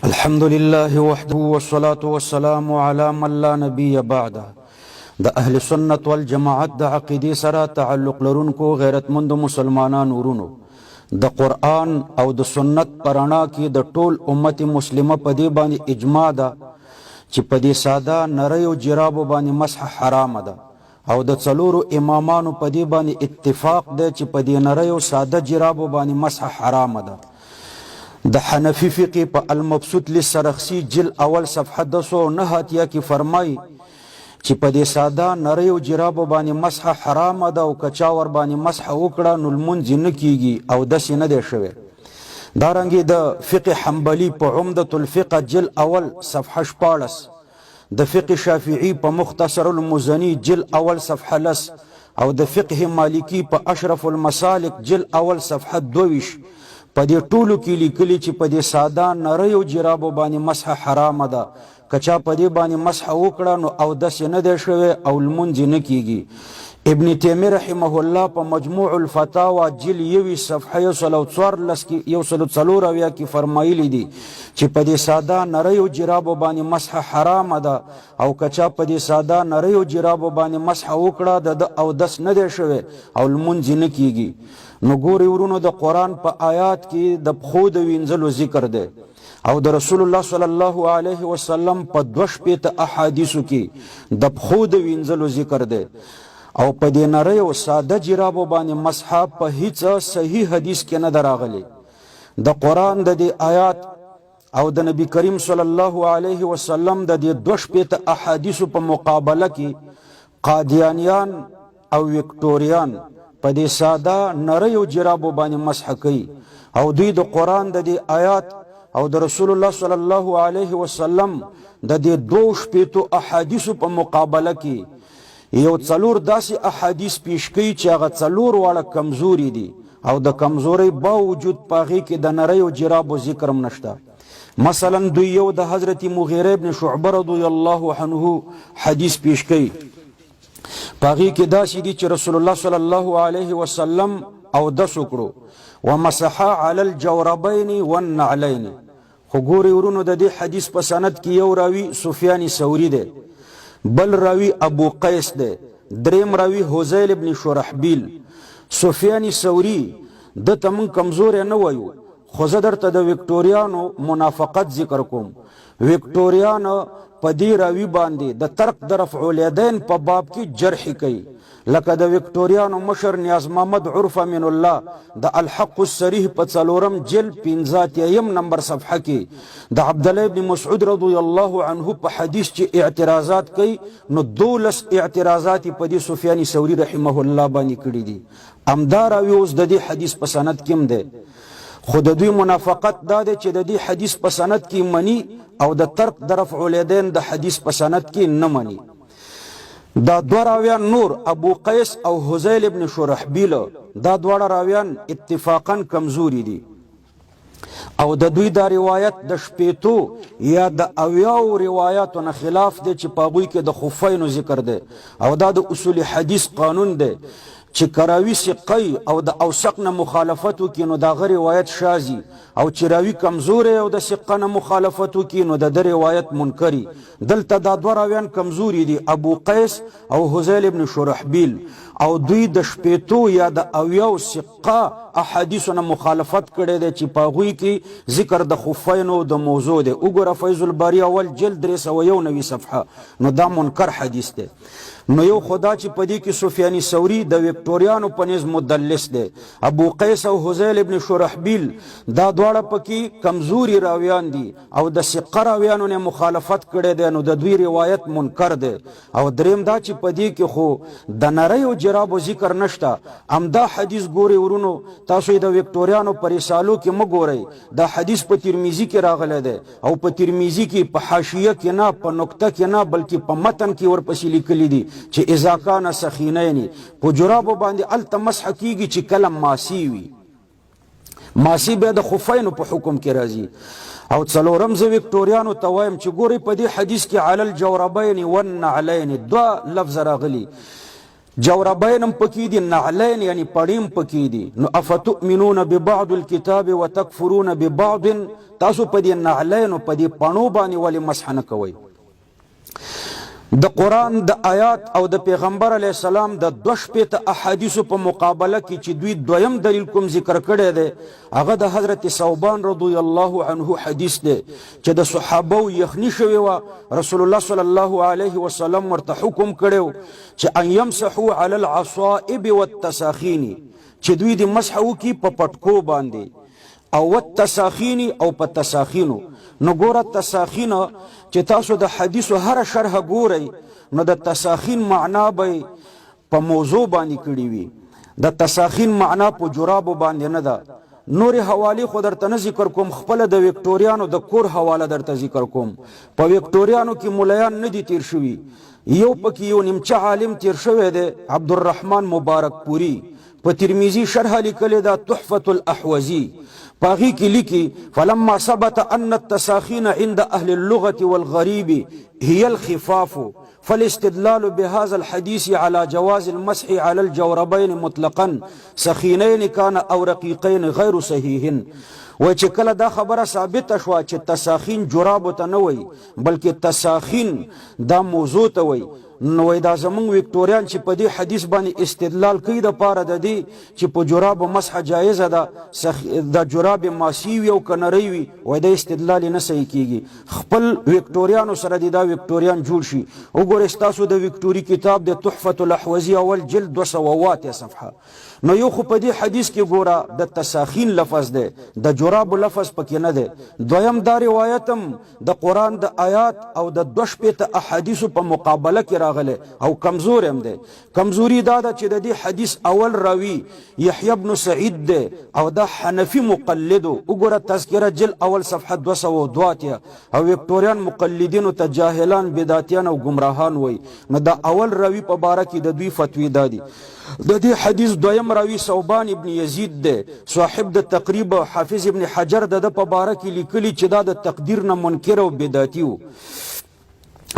الحمد لله وحده والصلاة والسلام على من لا نبي بعده. د اهل سنت والجماعت د عقیدې سره تعلق لرونکو غیرتمند مسلمانان ورونو، د قرآن او د سنت پرانا کې د ټول امت مسلمه په دې باندې اجماع ده چې په دې ساده نریو جرابو باندې مسح حرام ده، او د څلورو امامانو په دې باندې اتفاق ده چې په دې نریو ساده جرابو باندې مسح حرام ده. د حنفی فقه په المبسوط للسرخسی جل اول صفحه 209 کې فرمای چې په دې ساده نریو جرابو باندې مسح حرام ده، او کچا ور باندې مسح وکړه نو لمونځ نه کیږي او داسې نه دی شوی. دارنګه د فقه حنبلی په عمدة الفقه جل اول صفحه 14، د فقه شافعی په مختصر المزنی جل اول صفحه 10، او د فقه مالکی په اشرف المسالک جل اول صفحه 22 په دې ټولو کې لیکلي چې په دې ساده نریو جرابو باندې مسح حرام ده، کچا په دې باندې مسح وکړه نو او داسې نه دی شوی او لمونځ نه کیږي. ابن تیمیه رحمه الله په مجموع الفتاوا جل 1 صفحه 114 کې فرمایلی دي چې په دې ساده نریو جرابو باندې مسح حرام ده، او کچا په دې ساده نریو جرابو باندې مسح وکړه د او داس نه دی شوی او لمونځ نه کیږي. نو ګوري ورونو، د قرآن په آیات کې د پښو د وینځلو ذکر دی، او د رسول الله صلی الله علیه وسلم په 2 احادیثو کې د پښو د وینځلو ذکر دی، او په دې نریو ساده جرابو باندې مسح په هیڅ صحیح حدیث کې نه دراغلی. د قرآن د دې آیات او د نبی کریم صلی الله علیه وسلم د دې 2 احادیثو په مقابله کې قادیانیان او وکټوریان په دې ساده نریو جرابو باندې مسح کوي، او دوی د قرآن د دې آیات او د رسول الله صلی الله علیه وسلم د دې 2 احادیثو په مقابله کې یو څلور داسې احادیث پیش کوي چې هغه څلور واړه کمزوري دي، او د کمزوري باوجود پاغي کې د نریو جرابو ذکر هم نشته. مثلا دوی یو د حضرت مغیره ابن شعبه رضی الله عنه حدیث پیش کوي، پاغي کې داسې دي چې رسول الله صلی الله علیه وسلم او د سکړو ومسح علی الجوربین والنعلین. خو ګوري ورونو، د دې حدیث په سند کې یو راوی سفیان ثوری دی، بل راوی ابو قیس دی، دریم راوی حذیل ابن شرحبیل. سفیان ثوری د تمن کمزور نه وایو، خو زه درته د وکټوریانو منافقت ذکر کوم. وکټوریان په دې راوی باندې د ترک د رفع الیدین په باب کې جرح کوي، لکه د وکټوریانو مشر نیاز محمد عرف من الله د الحق الصریح په 4 جلد 15 نمبر صفحه کې د عبد الله ابن مسعود رضی الله عنه په حدیث چې اعتراضات کوي، نو 12 اعتراضات په دې سفیان ثوری رحمه الله باندې کړی دي. امدار او اوس د دې حدیث په سند کې هم ده، خو د دوی منافقت دا دی چې د دې حدیث په سند کې منی او د ترک د رفع الیدین د حدیث په سند کې نه منی. دا دوه راویان نور ابو قیس او حذیل ابن شرحبیل، دا دواړه راویان اتفاقا کمزوری دي، او د دوی دا روایت د 80 یا د 90 روایاتو نه خلاف دی چې په هغوی کې د خفینو ذکر دی، او دا د اصول حدیث قانون دی چې کراوی سقی او د اوثق نه مخالفت وکړي نو دا غیر روایت شاذی، او چې راوی کمزور او د سقه نه مخالفت وکړي نو د روایت منکری. دلته دا دوه راویان کمزوری دي، ابو قیس او حذیل ابن شرحبیل، او دوی د 80 یا د 90 سقه احادیثو نه مخالفت کړي دي چې په هغوی کې ذکر د خفینو د موضوع دی. وګوره فیض الباری اول جلد 391 صفحه، نو دا منکر حدیث دی. نو یو خدا چې پدې کې سفیان ثوری د وکټوریانو په نس مدلس دی، ابو قیس او حذیل ابن شرحبیل دا دواړه پکې کمزوري راویان دي، او د ثقه راویانو نه مخالفت کړي دی، نو د دوی روایت منکر دی. او دریم دا چې پدې کې خو د نریو جرابو ذکر نشته. امدا حدیث ګوري ورونو، تاسو د وکټوریانو پر رسالو کې مګورئ، دا حدیث په ترمذی کې راغلی دی، او په ترمذی کې په حاشیه کې نه، په نقطه کې نه، بلکې په متن کې ورپسې لیکلي دي چې اذا کان سخینین په جرابو باندې التمسح کیږي چې کلم ماسی وي. ماسی به د خفینو په حکم کې راځي. او څلورم زه وکټوریانو ته وایم چې ګوري په دې حدیث کې علی الجوربین والنعلین 2 لفظ راغلي، جوربین پکی دی، نعلین یعنی پڑیم پکی دی. نو افتؤمنون ببعض الكتاب وتکفرون ببعض، تاسو پا دی نعلین و پا دی پانو بانی ولی مسح نکوی. د قرآن د آیات او د پیغمبر علیہ السلام د دوش پیت احادیثو په مقابله کی چې دوی دویم دلیل کوم ذکر کړی دی، هغه د حضرت ثوبان رضی الله عنه حدیث دی چې د صحابه یخنی شوی و، رسول الله صلی الله علیه وسلم ورته حکم کړو چې ان یمسحوا علی العصائب والتساخین، چې دوی د مسح وکي په پټکو باندې او والتساخین او په تساخینو. نو ګوره تساخین چې تاسو د حدیثو هر شرح ګورئ نو د تساخین معنا به په موضوع باندې کړي وي، د تساخین معنا په جرابو باندې نه ده. نور حوالی خو درته نه ذکر کوم، خپل د وکټوریانو د کور حواله درته ذکر کوم. په وکټوریانو کې مولیان نه دي تیر شوي، یو پکې یو نیمچه عالم تیر شوی دی عبدالرحمن مبارک پوری، په ترمیزی شرح لیکلی دا تحفة الاحوزی، باغی کی لکی فلما ثبت ان التساخین عند اهل اللغة والغریب هي الخفاف فالاستدلال بهذا الحديث على جواز المسح على الجوربين مطلقا سخينين كان او رقيقين غير صحيح. و چې کله دا خبره ثابت شوه چې تساخین جرابو ته نه وي بلکې تساخین دا موضوع ته وي، نو دا زمونږ وکټوریان چې په دې حدیث باندې استدلال کوي د پاره د دې چې په جرابو مسح جایزه ده، د جراب ماسی وي او که نری وي، وایي دا استدلال نه صحیح کیږي. خپل وکټوریانو سره دې دا وکټوریان جوړ شي. وګورئ ستاسو د وکټوري کتاب د تحفة الاحوزی اول جلد 208 صفحه. نو یو خو په دې حدیث کې ګوره د تساخین لفظ دی، د جراب لفظ پکې نه دی. دویم دا روایتم د قرآن د آیات او د دوش پیت احادیثو په مقابله کې راغلی او کمزور هم دی. کمزوری دا ده چې د دې حدیث اول راوی یحیی بن سعید دی او دا حنفی مقلدو. وګوره تذکره جل اول صفحه 202 او وکټوریان مقلدینو ته جاهلان بدعتیان او گمراهان وای. نو دا اول راوی په باره کې د دوی فتوی دادي. د دې حدیث دویم راوی ثوبان ابن یزید دی، صاحب د تقریب حافظ ابن حجر د په باره کې لیکلی چې دا د تقدیر نه منکر او بدعتي و.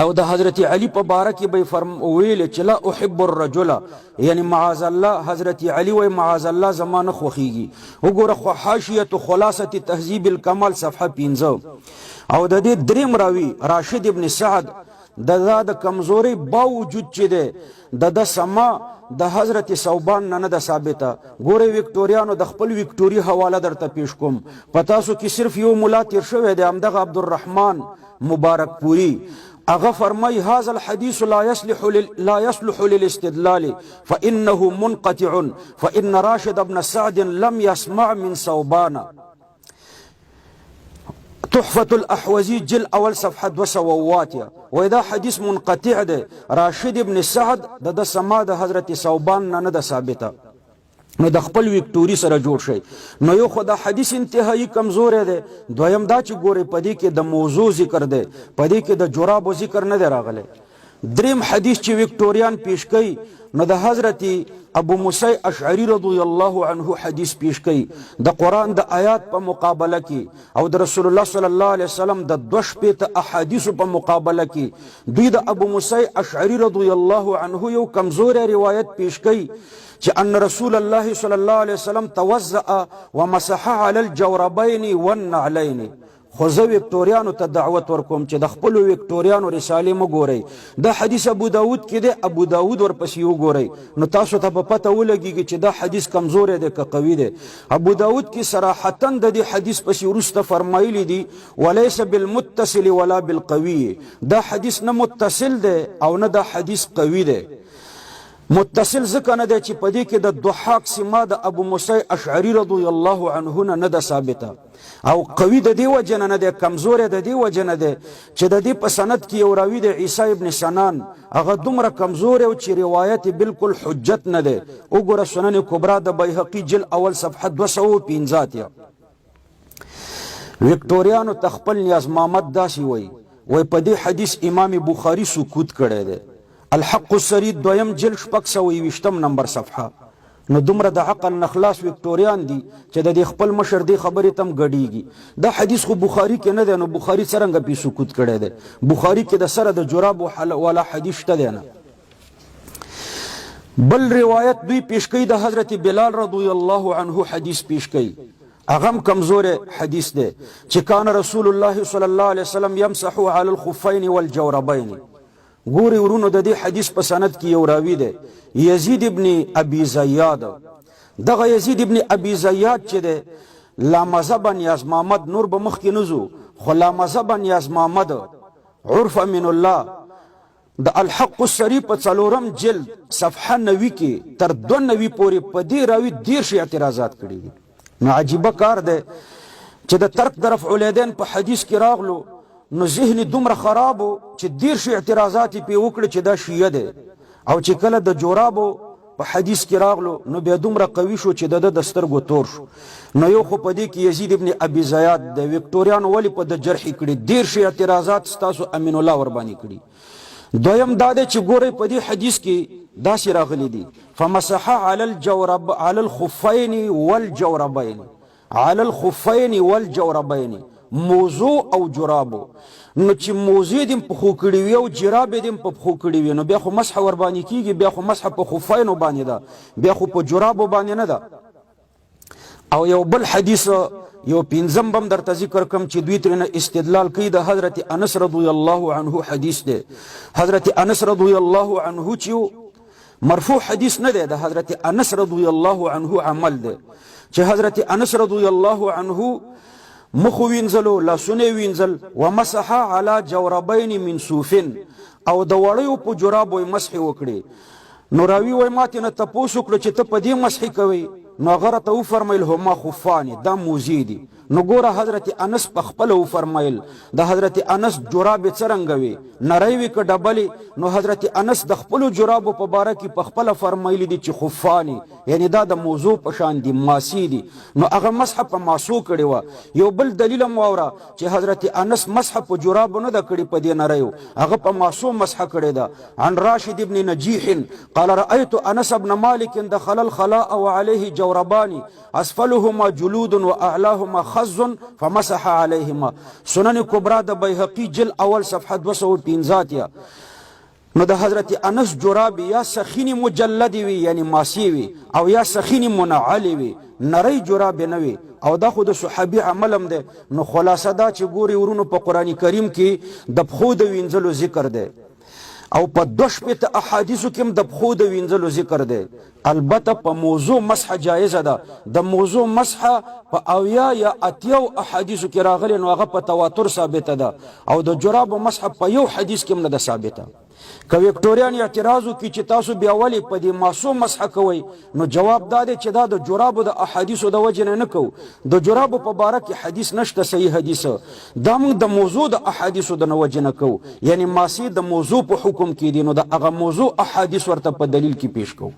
او د حضرت علی په باره کې به ویل چې لا احب الرجل، یعنی معاذ الله حضرت علی وی معاذ الله زمانه خوخیږي. وګوره خو حاشیه خلاصه تهذیب الکمال صفحه 15. او د دې دریم راوی راشد ابن سعد د کمزوري باوجود چې ده د سما د حضرت ثوبان نه ده ثابته. ګورئ وکټوریانو د خپل وکټوري حواله درته پیش کوم، په تاسو کې صرف یو ملا تیر شوی دی همدغه عبدالرحمن مبارک پوری. اغا فرمای هذا الحديث لا يصلح للاستدلال فانه منقطع فان راشد بن سعد لم يسمع من ثوبان. تحفة الاحوزی جل اول صفحه 208. وإذا حدیث منقطع ده، راشد ابن سعد د سما د حضرت ثوبان نه ده ثابته. نو د خپل وکټوري سره جوړ شي. نو یو خو د حدیث انتهایی کمزور دی، دویم دا چې ګوري پدې کې د موضوع ذکر دی، پدې کې د جرابو ذکر نه دی راغلی. دریم حدیث چې وکټوریان پیش کوي نو د حضرت ابو موسی اشعری رضی الله عنه حدیث پیش کوي د قرآن د آیات په مقابله کې او د رسول الله صلی الله علیه وسلم د دوش پیت احادیث په مقابله کې دوی د ابو موسی اشعری رضی الله عنه یو کمزور روایت پیش کوي چې ان رسول الله صلی الله علیه وسلم توضأ ومسح علی الجوربین والنعلین. خو زه وکټوریانو ته دعوت ورکوم چې د خپلو وکټوریانو رسالې مه ګورئ. دا حدیث ابو داود کې دی، ابو داود ورپسې وګورئ نو تاسو ته په پته ولګېږي چې دا حدیث کمزوری دی که قوي دی. ابو داود کې صراحتا د دې حدیث پسې وروسته فرمایلی دي ولیس بالمتصل ولا بالقوي، دا حدیث نه متصل دی او نه دا حدیث قوي دی. متصل ځکه نه دی چې په دې کې د ضحاک سما د ابو موسی اشعری رضی الله عنه نه ده ثابته، او قوي د دې وجه نه دی، کمزوری د دې وجه نه دی چې د دې په سند کې یو راوي د عیسی ابن سنان هغه دومره کمزوری و چې روایت بالکل حجت نه دی. وګوره سنن کبرا د بیهقي جل اول صفحه 215. وکټوریانو ته خپل نیاز محمد داسې وایي په دې حدیث امام بخاري سکوت کړی دی. الحق السرید دویم جلد 620 نمبر صفحه. نو دومره د عقل نخلاص وکټوریان دي چې د دې خپل مشر دی خبرې تم ګډیږي. دا حدیث خو بخاری کې نه دی، نو بخاری څرنګه پې سکوت کړی دی؟ بخاری کې د سره د جراب والا حدیث شته دی نه. بل روایت دوی پیش کئی دا حضرت بلال رضی اللہ عنہ حدیث پیش کئی، اغم کمزور حدیث دے چی کان رسول اللہ صلی اللہ علیہ وسلم یمسحو علی الخفین والجوربین. گوری ورونو دا دی حدیث پسند کی یو راوی دے یزید ابن ابی زیاد. دغه یزید ابن ابی زیاد چی دے لا مذهبا یاز محمد نور بمخ کی نزو خو لا مذهبا یاز محمد عرف من اللہ دا الحق السری پا چلورم جلد صفحہ 90 کی تر 92 پوری پا دی راوی دیرش اعتراضات کری دی. نو عجیبہ کار دے چی دا ترک در رفع الیدین پا حدیث کی راغلو نو ذہن دومره خرابو چی دیرش اعتراضاتی پی وکڑ چی دا شیعه دے، او چی کل دا جورابو پا حدیث کی راغلو نو بیا دومره قوی شو چی دا دسترگو تور شو. نو یو خو پا دی کی یزید ابن ابی زیاد دے وکٹوریانو ولی پا دا جرحی کری دیرش اعتراضات ستاسو امین اللہ وربانی کری. دویم داده چی گوری پا دی حدیث کی دا سی راغلی دی فمسحا علی الخفین والجوربین، علی الخفین والجوربین موضوع او جرابو. نو چی موضوع دیم پا خو کڑیوی او جراب دیم پا خو کڑیوی نو بیا خو مسح وربانی کیگی، بیا خو مسح پا خفینو بانی دا، بیا خو پا جرابو بانی ندا. او یو بل حدیث یو پینزم بم در تا ذکر کم چی دوی ترین استدلال کی دا حضرت انس رضی اللہ عنہ حدیث دے. حضرت انس رضی اللہ عنہ چیو مرفوع حدیث ندے، دا حضرت انس رضی اللہ عنہ عمل دے چی حضرت انس رضی اللہ عنہ مخو وینزلو لاسونه وینزل ومسحا علی جوربین من صوفن او د وړیو په جرابو مسح وکړي. نو راوی وای ماته نه تپوس وکړه چې ته په دې مسح کوي، نو هغه ته وفرمایل هما خفان دا موزیدي. نو ګوره حضرت انس په خپل وفرمایل د حضرت انس جراب څرنګه وي نری وي که ډبلې. نو حضرت انس د خپل جرابو په باره کې په خپل فرمایلی دي چې خفانی یعنی دا د موضوع په شان دي ماسی دي. نو هغه مسح په ماسو کړی و. یو بل دلیل هم واوره چې حضرت انس مسح په جرابو نه ده کړی، په دې نریو هغه په ماسو مسح کړی ده. عن راشد ابن نجیح قال رأيت انس بن مالك دخل الخلاء وعليه جوربان اسفلهما جلود واعلاهما خز فمسح عليهما. سنن کبرا د بیهقی جل اول صفحه 215. نو د حضرت انس جراب یا سخین مجلد وی یعنی ماسی وی او یا سخین منعل وی، نری جراب نه وی، او دا خود صحابی عملم ده. نو خلاصه دا چې ګوري ورونو په قرآن کریم کې د پښو د وینځلو ذکر ده او په 2 احادیثو کې هم د پښو د وینځلو ذکر ده. البته په موضوع مسح جایزه ده، د موضوع مسح په 80 یا 80 احادیثو کې راغلی، نو هغه په تواتر ثابته ده، او د جرابو مسح په یو حدیث کې هم نه ده ثابته. که وکټوریان اعتراض وکړي چې تاسو بیا ولې په دې ماسو مسح کوئ، نو جواب دا دی چې دا د جرابو د احادیثو د وجې نه کوو. د جرابو په باره کې حدیث نشته صحیح حدیث، دا موږ د موضوع د احادیثو د وجې نه کوو. یعنی ماسی د موضوع په حکم کې دي، نو د هغه موضوع احادیث ورته په دلیل کې پیش کوو.